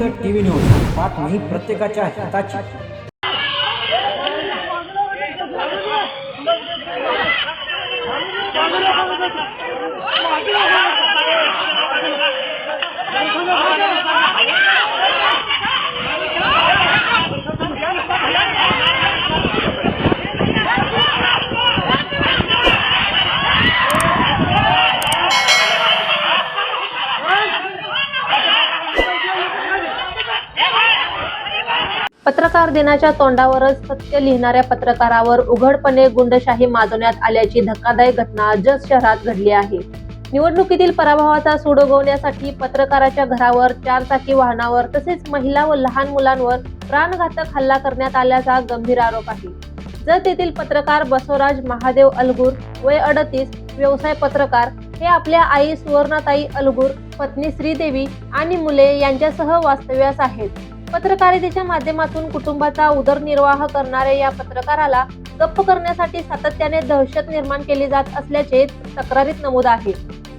जनहित TV news, बातमी प्रत्येकाच्या हिताची। पत्रकार दिनाच्या तोंडावरच सत्य लिहिणाऱ्या पत्रकारावर उघडपणे गुंडशाही माजवण्यात आल्याची धक्कादायक घटना जत शहरात घडली आहे। निवडणुकीतील पराभवाचा सूड उगवण्यासाठी पत्रकाराच्या घरावर, चारचाकी वाहनावर तसेच महिला व लहान मुलांवर प्राणघातक हल्ला करण्यात आल्याचा गंभीर आरोप आहे। जत येथील पत्रकार बसवराज महादेव अलगूर, वय 38, व्यवसाय पत्रकार, हे आपल्या आई सुवर्णाताई अलगूर, पत्नी श्रीदेवी आणि मुले यांच्यासह वास्तव्यास आहेत। पत्रकारितेच्या माध्यमातून कुटुंबाचा उदरनिर्वाह करणाऱ्या या पत्रकाराला गप्प करण्यासाठी सातत्याने दहशत निर्माण केली जात असल्याचे तक्रारीत नमूद आहे।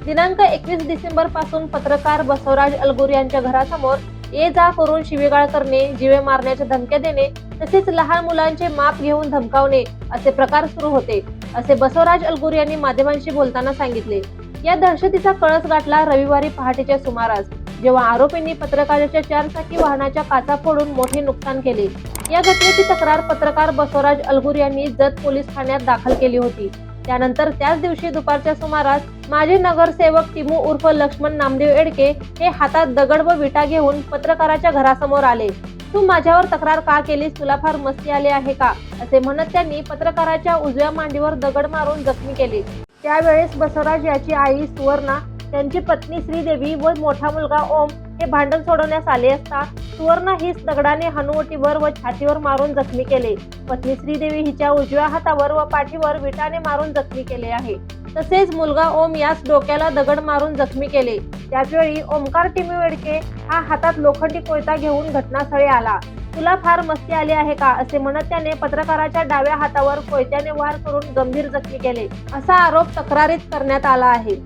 दिनांक 21 डिसेंबर पासून पत्रकार बसवराज अलगूर यांच्या घरासमोर ये जा करून शिवीगाळ करणे, जीवे मारण्याच्या धमक्या देणे तसेच लहान मुलांचे माप घेऊन धमकावणे असे प्रकार सुरू होते, असे बसवराज अलगूर यांनी माध्यमांशी बोलताना सांगितले। या दहशतीचा कळस गाठला रविवारी पहाटेच्या सुमारास, जेव्हा आरोपींनी पत्रकाराच्या चारचाकी वाहनाच्या काचा फोडून मोठे नुकसान केले। या घटनेची तक्रार पत्रकार बसवराज अलगूर यांनी जत पोलीस ठाण्यात दाखल केली होती। त्यानंतर त्याच दिवशी दुपारच्या सुमारास माजी नगरसेवक टिमू उर्फ लक्ष्मण नामदेव एडके हे हातात दगड व विटा घेऊन पत्रकाराच्या घरासमोर आले। तू माझ्यावर तक्रार का केलीस, तुला फार मस्ती आली आहे का, असे म्हणत त्यांनी पत्रकाराच्या उजव्या मांडीवर दगड मारून जखमी केले। त्यावेळेस बसवराज याची आई सुवर्णा, त्यांची पत्नी श्रीदेवी व मोठा मुलगा ओम हे भांडण सोडवण्यास आले असता सुवर्णा हीच दगडाने हनुवटीवर व छातीवर मारून जखमी केले। पत्नी श्रीदेवी हिच्या उजव्या हातावर व पाठीवर विटाने मारून जखमी केले आहे। तसेच मुलगा ओम यास डोक्याला दगड मारून जखमी केले। त्याचवेळी ओमकार टिमू एडके हा हातात लोखंडी कोयता घेऊन घटनास्थळी आला। तुला फार मस्ती आली आहे का, असे म्हणत त्याने पत्रकाराच्या डाव्या हातावर कोयत्याने वार करून गंभीर जखमी केले, असा आरोप तक्रारीत करण्यात आला आहे।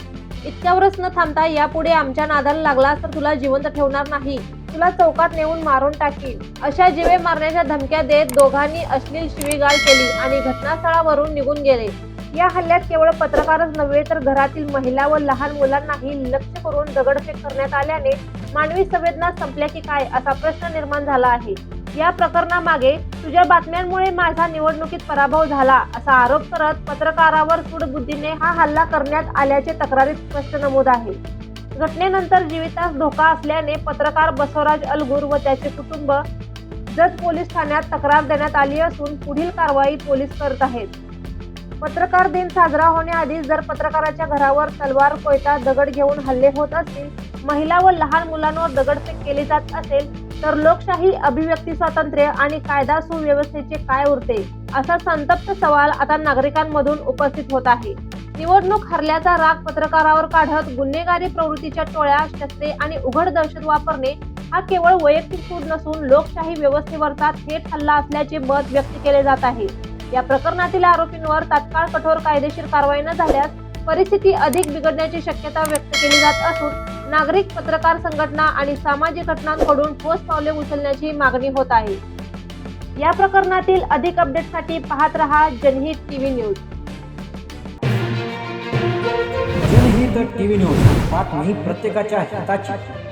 इतक्यावरच न थांबता यापुढे आमच्या नादाला लागलास तर तुला जिवंत ठेवणार नाही, तुला चौकात नेऊन मारून टाकीन, अशा जीवे मारण्याच्या धमक्या देत दोघांनी अश्लील शिवीगाळ केली आणि घटनास्थळावरून निघून गेले। या हल्ल्यात केवळ पत्रकारच नव्हे तर घरातील महिला व लहान मुलांनाही लक्ष्य करून दगडफेक करण्यात आल्याने मानवी संवेदना संपल्या की काय असा प्रश्न निर्माण झाला आहे। या प्रकरणामागे तुझ्या बातम्यांमुळे माझा निवडणुकीत पराभव झाला असा आरोप करत पत्रकारावर सूडबुद्धीने हा हल्ला करण्यात आल्याचे तक्रारीत स्पष्ट नमूद आहे। घटनेनंतर जीवितास धोका असल्याने पत्रकार बसवराज अलगूर व त्याचे कुटुंब जत पोलीस ठाण्यात तक्रार देण्यात आली असून पुढील कारवाई पोलीस करत आहेत। पत्रकार दिन साजरा होण्याआधी जर पत्रकाराच्या घरावर तलवार, कोयता, दगड घेऊन हल्ले होत असतील, महिला व लहान मुलांवर दगडफेक केली जात असेल तर लोकशाही, अभिव्यक्ती स्वातंत्र्य आणि कायदा सुव्यवस्थेचे काय उरते, असा संतप्त सवाल आता नागरिकांमधून उपस्थित होत आहे। निवडणूक हरल्याचा राग पत्रकारावर काढत गुन्हेगारी प्रवृत्तीच्या टोळ्या, शस्त्रे आणि उघड दहशत वापरणे हा केवळ वैयक्तिक सूड नसून लोकशाही व्यवस्थेवरचा थेट हल्ला असल्याचे मत व्यक्त केले जात आहे। या प्रकरणातील आरोपींवर तात्काळ कठोर कायदेशीर कारवाई न झाल्यास परिस्थिती अधिक बिघडण्याची शक्यता व्यक्त केली जात असून नागरिक, पत्रकार संघटना आणि सामाजिक घटनांकडून ठोस पावले उचलण्याची मागणी होत आहे। या प्रकरणातील अधिक अपडेटसाठी पाहत रहा जनहित टीव्ही न्यूज। जनहित टीव्ही न्यूज, बातमी प्रत्येकाच्या हिताची।